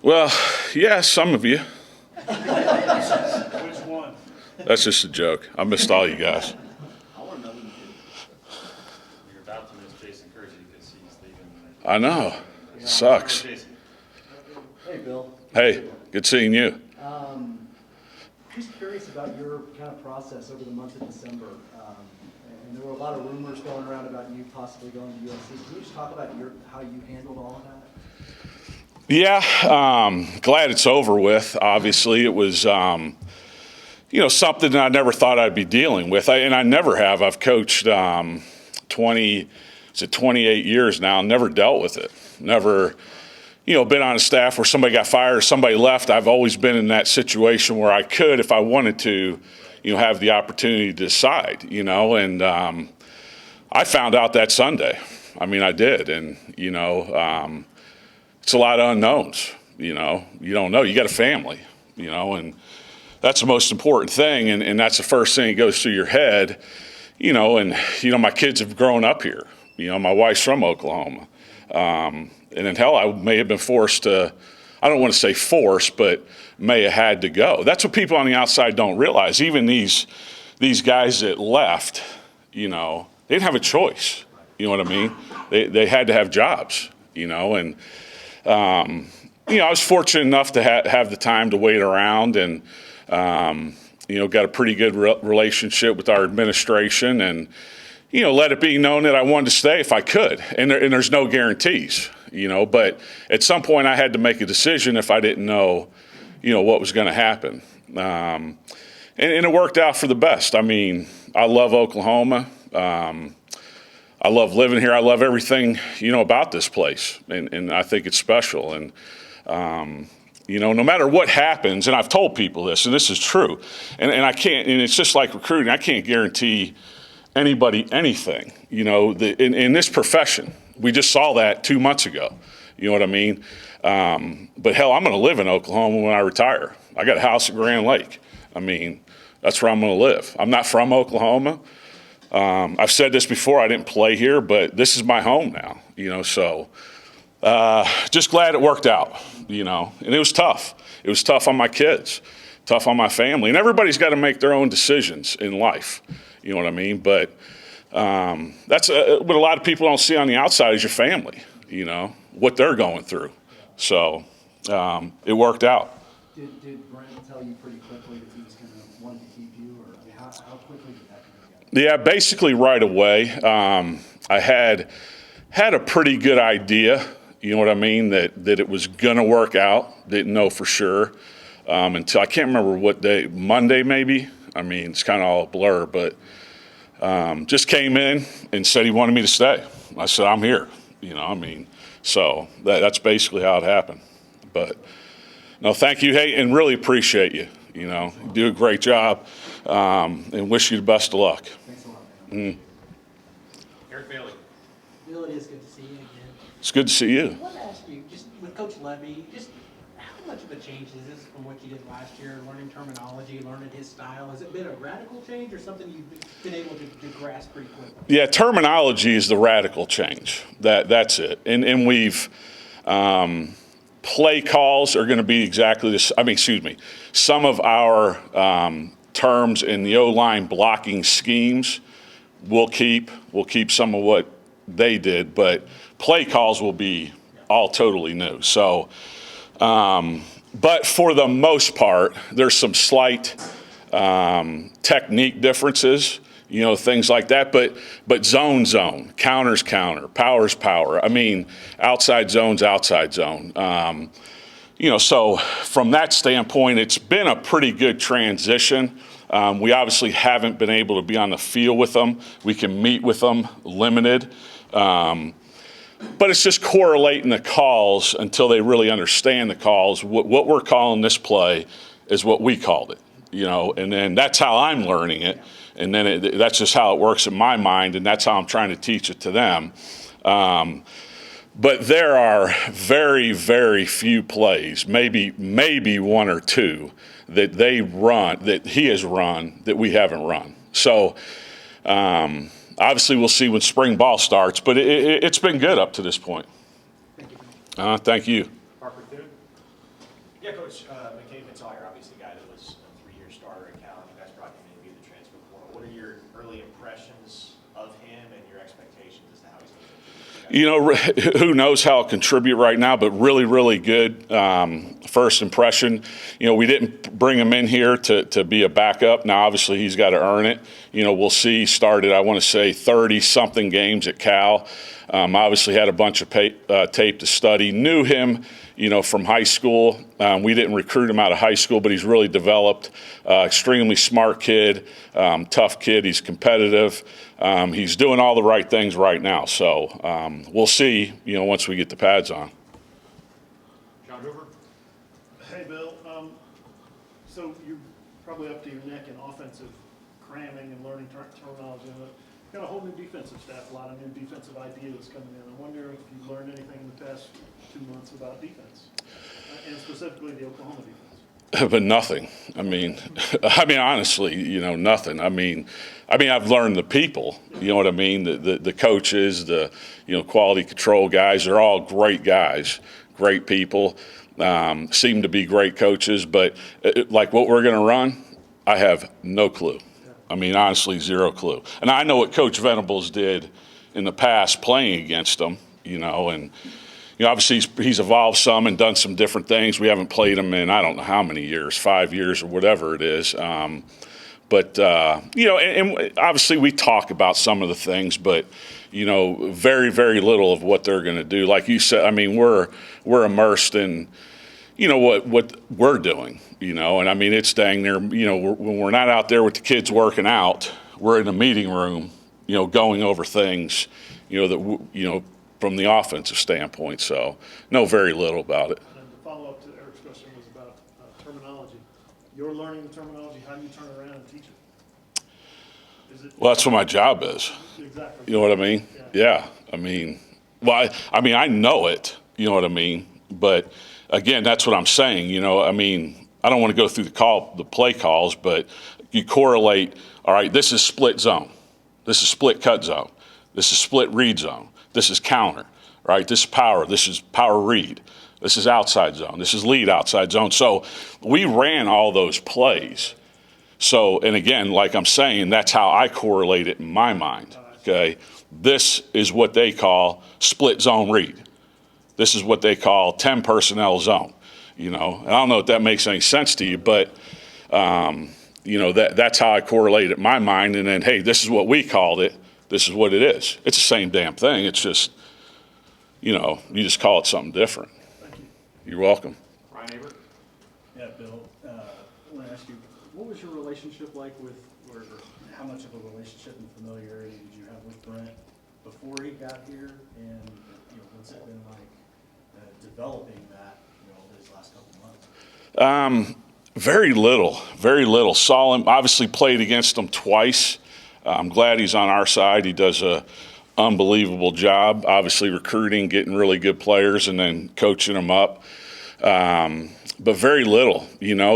Well, yeah, some of you. Which one? That's just a joke. I missed all you guys. I want to know who you did. You're about to miss Jason Kersey because he's leaving. I know. Sucks. Jason. Hey, Bill. Hey, good seeing you. Just curious about your kind of process over the month of December. And there were a lot of rumors going around about you possibly going to USC. Can you just talk about how you handled all of that? Yeah, glad it's over with. Obviously, it was, something that I never thought I'd be dealing with. And I never have. I've coached 28 years now, never dealt with it. Never, been on a staff where somebody got fired or somebody left. I've always been in that situation where I could, if I wanted to, have the opportunity to decide, and I found out that Sunday. I mean, I did. And, it's a lot of unknowns, you don't know. You got a family, and that's the most important thing. And that's the first thing that goes through your head, and, my kids have grown up here. My wife's from Oklahoma. And then hell, I may have been forced to, I don't want to say forced, but may have had to go. That's what people on the outside don't realize. Even these guys that left, they didn't have a choice. You know what I mean? They had to have jobs, and I was fortunate enough to have the time to wait around and, got a pretty good relationship with our administration and, let it be known that I wanted to stay if I could. And there's no guarantees, but at some point I had to make a decision if I didn't know, what was going to happen. And it worked out for the best. I mean, I love Oklahoma. I love living here. I love everything, about this place. And I think it's special. And, no matter what happens, and I've told people this, and this is true, and I can't, and it's just like recruiting, I can't guarantee anybody anything, in this profession. We just saw that 2 months ago. You know what I mean? But hell, I'm going to live in Oklahoma when I retire. I got a house at Grand Lake. I mean, that's where I'm going to live. I'm not from Oklahoma. I've said this before, I didn't play here, but this is my home now, so just glad it worked out, and it was tough. It was tough on my kids, tough on my family, and everybody's got to make their own decisions in life, you know what I mean? But that's what a lot of people don't see on the outside is your family, what they're going through. So it worked out. Did Brent tell you pretty quickly that he was going to want to keep you, or how quickly did that come together? Yeah, basically right away. I had a pretty good idea, you know what I mean, that it was going to work out. Didn't know for sure until I can't remember what day, Monday maybe. I mean, it's kind of all a blur, but just came in and said he wanted me to stay. I said, I'm here, so that's basically how it happened. But no, thank you. Hey, and really appreciate you. You do a great job and wish you the best of luck. Thanks a lot, man. Eric Bailey. Bill, it is good to see you again. It's good to see you. I want to ask you, just with Coach Levy, just how much of a change is this from what you did last year, learning terminology, learning his style? Has it been a radical change or something you've been able to grasp pretty quickly? Yeah, terminology is the radical change. That's it. And we've play calls are going to be exactly this. Some of our terms in the O-line blocking schemes we'll keep some of what they did, but play calls will be all totally new. So, but for the most part, there's some slight technique differences, things like that. But zone, counter's counter, power's power. I mean, outside zone's outside zone. So from that standpoint, it's been a pretty good transition. We obviously haven't been able to be on the field with them. We can meet with them limited. But it's just correlating the calls until they really understand the calls. What we're calling this play is what we called it, and then that's how I'm learning it. And then that's just how it works in my mind, and that's how I'm trying to teach it to them. But there are very, very few plays, maybe one or two, that he has run that we haven't run. So obviously we'll see when spring ball starts, but it's been good up to this point. Thank you. Thank you. Parker Thune. Coach McKay-Sawyer, obviously a guy that was a 3-year starter at Cal. You guys brought him in via the transfer portal. What are your early impressions of him and your expectations as to how he's going to contribute? Who knows how he'll contribute right now, but really, really good first impression. We didn't bring him in here to be a backup. Now, obviously, he's got to earn it. We'll see. He started, I want to say, 30-something games at Cal. Obviously had a bunch of tape to study. Knew him, from high school. We didn't recruit him out of high school, but he's really developed. Extremely smart kid, tough kid. He's competitive. He's doing all the right things right now. So we'll see, once we get the pads on. John Hoover? Hey, Bill. So you're probably up to your neck in offensive cramming and learning terminology. And got a whole new defensive staff, a lot of new defensive ideas coming in. I wonder if you learned anything in the past 2 months about defense, and specifically the Oklahoma defense. But nothing. I mean, honestly, nothing. I've learned the people. You know what I mean? The coaches, the quality control guys. They're all great guys, great people. Seem to be great coaches. But like what we're going to run, I have no clue. Honestly, zero clue. And I know what Coach Venables did in the past playing against them. And obviously he's evolved some and done some different things. We haven't played him in I don't know how many years, 5 years or whatever it is. But obviously we talk about some of the things, but very, very little of what they're going to do. Like you said, we're immersed in what we're doing. And it's dang near. When we're not out there with the kids working out, we're in a meeting room, going over things, that from the offensive standpoint. So know very little about it. And the follow-up to Eric's question was about terminology. You're learning the terminology. How do you turn around and teach it? Well, that's what my job is. Exactly. You know what I mean? Yeah. I know it. You know what I mean? But again, that's what I'm saying. I don't want to go through the play calls, but you correlate. All right, this is split zone. This is split cut zone. This is split read zone. This is counter. Right? This is power. This is power read. This is outside zone. This is lead outside zone. So we ran all those plays. So, and again, like I'm saying, that's how I correlate it in my mind. Okay, this is what they call split zone read. This is what they call 10 personnel zone. And I don't know if that makes any sense to you, but that's how I correlate it in my mind. And then, hey, this is what we called it. This is what it is. It's the same damn thing. It's just, you just call it something different. Thank you. You're welcome. Ryan Aber? Yeah, Bill, I want to ask you, what was your relationship like with, or how much of a relationship and familiarity did you have with Brent before he got here? And, what's it been like developing that, over these last couple months? Very little. Saw him, obviously played against him twice. I'm glad he's on our side. He does a unbelievable job, obviously recruiting, getting really good players, and then coaching them up. But very little,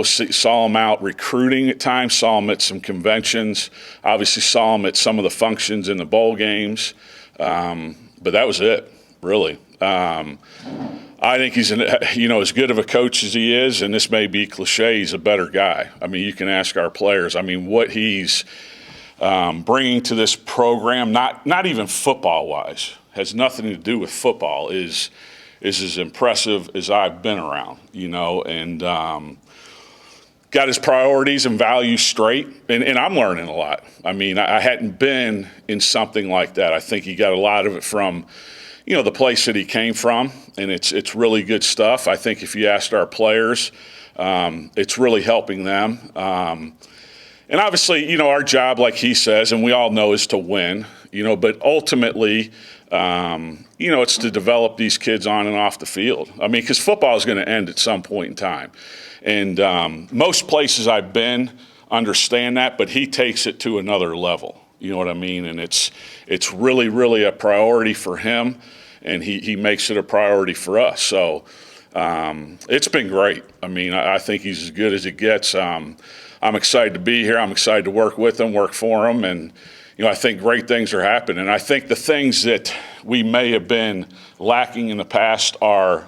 saw him out recruiting at times, saw him at some conventions, obviously saw him at some of the functions in the bowl games. But that was it, really. I think he's, as good of a coach as he is, and this may be cliche, he's a better guy. You can ask our players. What he's bringing to this program, not even football-wise, has nothing to do with football, is as impressive as I've been around, and got his priorities and values straight, and I'm learning a lot. I hadn't been in something like that. I think he got a lot of it from, the place that he came from, and it's really good stuff. I think if you asked our players, it's really helping them. And obviously, our job, like he says, and we all know, is to win, but ultimately, it's to develop these kids on and off the field. Because football is going to end at some point in time. And most places I've been understand that, but he takes it to another level. You know what I mean? And it's really, really a priority for him, and he makes it a priority for us. So it's been great. I think he's as good as it gets. I'm excited to be here. I'm excited to work with him, work for him, and I think great things are happening. And I think the things that we may have been lacking in the past are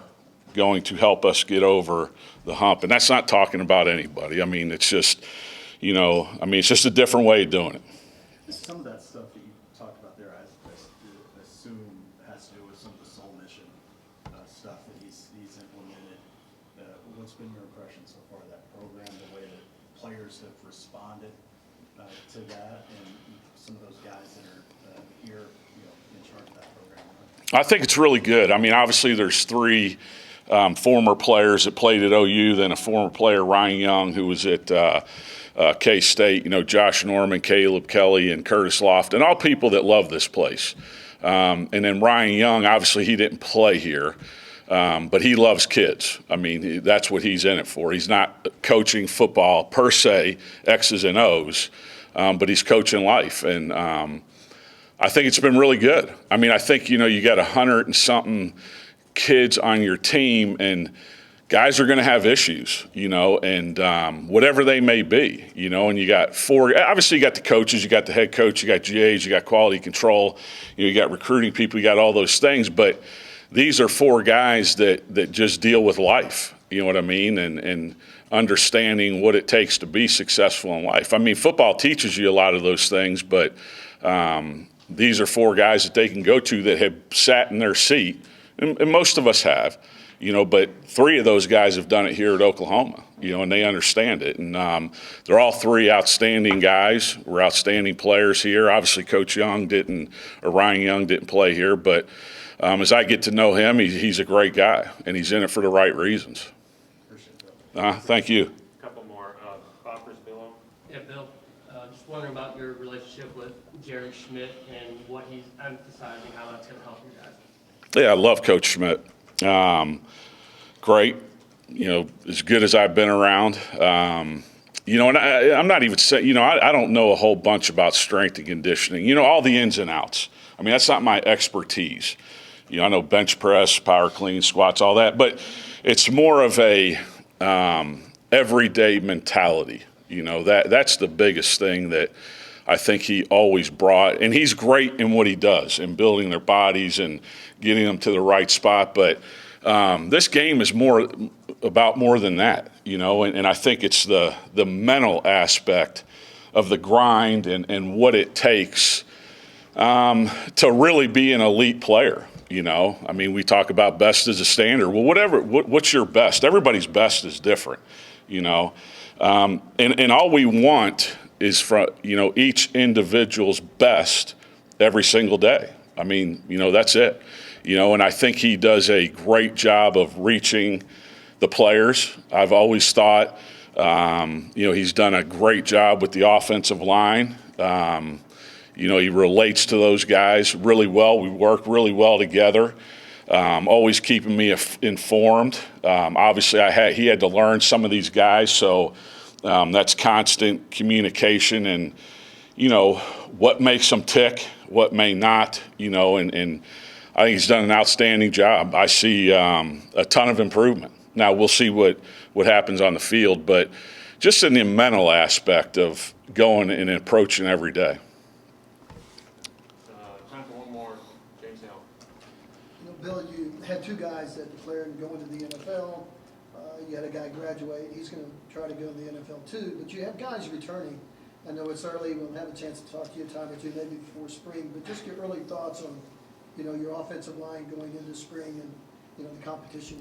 going to help us get over the hump. And that's not talking about anybody. I mean, it's just, it's just a different way of doing it. Some of that stuff that you talked about there, I assume has to do with some of the soul mission stuff that he's implemented. What's been your impression so far of that program, the way that players have responded to that, and some of those guys that are here, in charge of that program? I think it's really good. I mean, obviously there's three former players that played at OU, then a former player, Ryan Young, who was at K-State, Josh Norman, Caleb Kelly, and Curtis Lofton, all people that love this place. And then Ryan Young, obviously he didn't play here, but he loves kids. I mean, that's what he's in it for. He's not coaching football per se, X's and O's, but he's coaching life. And I think it's been really good. I mean, I think, you got 100 and something kids on your team, and guys are going to have issues, and whatever they may be, and you got obviously you got the coaches, you got the head coach, you got GAs, you got quality control, you got recruiting people, you got all those things, but these are four guys that just deal with life, you know what I mean, and understanding what it takes to be successful in life. I mean, football teaches you a lot of those things, but these are four guys that they can go to that have sat in their seat, and most of us have, but three of those guys have done it here at Oklahoma, and they understand it. And they're all three outstanding guys. We're outstanding players here. Obviously, Coach Young Ryan Young didn't play here, but as I get to know him, he's a great guy, and he's in it for the right reasons. Thank you. A couple more. Boppers, Bill. Yeah, Bill, just wondering about your relationship with Jared Schmidt and what he's emphasizing, how that's going to help you guys. Yeah, I love Coach Schmidt. Great, as good as I've been around. And I'm not even saying, I don't know a whole bunch about strength and conditioning, all the ins and outs. I mean, that's not my expertise. I know bench press, power clean, squats, all that, but it's more of a everyday mentality. That's the biggest thing that I think he always brought, and he's great in what he does in building their bodies and getting them to the right spot. But this game is more than that, and I think it's the mental aspect of the grind and what it takes to really be an elite player. I mean, we talk about best as a standard. Well, what's your best? Everybody's best is different, and all we want is from each individual's best every single day. I mean, that's it. And I think he does a great job of reaching the players. I've always thought, he's done a great job with the offensive line. He relates to those guys really well. We work really well together. Always keeping me informed. Obviously, he had to learn some of these guys, so that's constant communication and, what makes them tick, what may not, and I think he's done an outstanding job. I see a ton of improvement. Now, we'll see what happens on the field, but just in the mental aspect of going and approaching every day. Time for one more. James Hill. Bill, you had two guys that declared going to the NFL. You had a guy graduate. He's going to try to go to the NFL too. But you have guys returning. I know it's early. We'll have a chance to talk to you a time or two, maybe before spring. But just your early thoughts on, your offensive line going into spring and, the competition.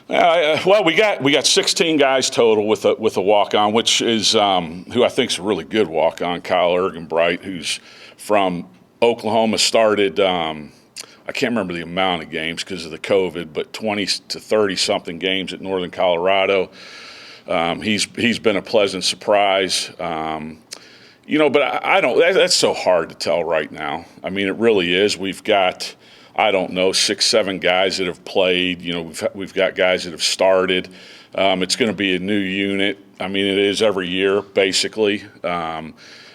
Well, we got 16 guys total with a walk-on, which is who I think is a really good walk-on. Kyle Ergenbright, who's from Oklahoma, started. I can't remember the amount of games because of the COVID, but 20 to 30 something games at Northern Colorado. He's been a pleasant surprise. But I don't. That's so hard to tell right now. I mean, it really is. We've got, 6, 7 guys that have played. We've got guys that have started. It's going to be a new unit. I mean, it is every year basically.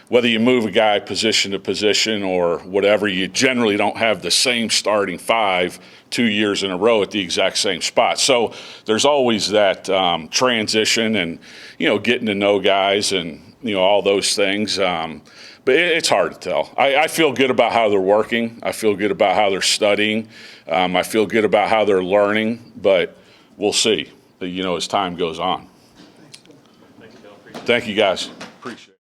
Whether you move a guy position to position or whatever, you generally don't have the same starting 5 2 years in a row at the exact same spot. So there's always that transition and, getting to know guys and, all those things. But it's hard to tell. I feel good about how they're working. I feel good about how they're studying. I feel good about how they're learning. But we'll see, as time goes on. Thanks, Bill. Thank you, Bill. Appreciate it. Thank you, guys. Appreciate it.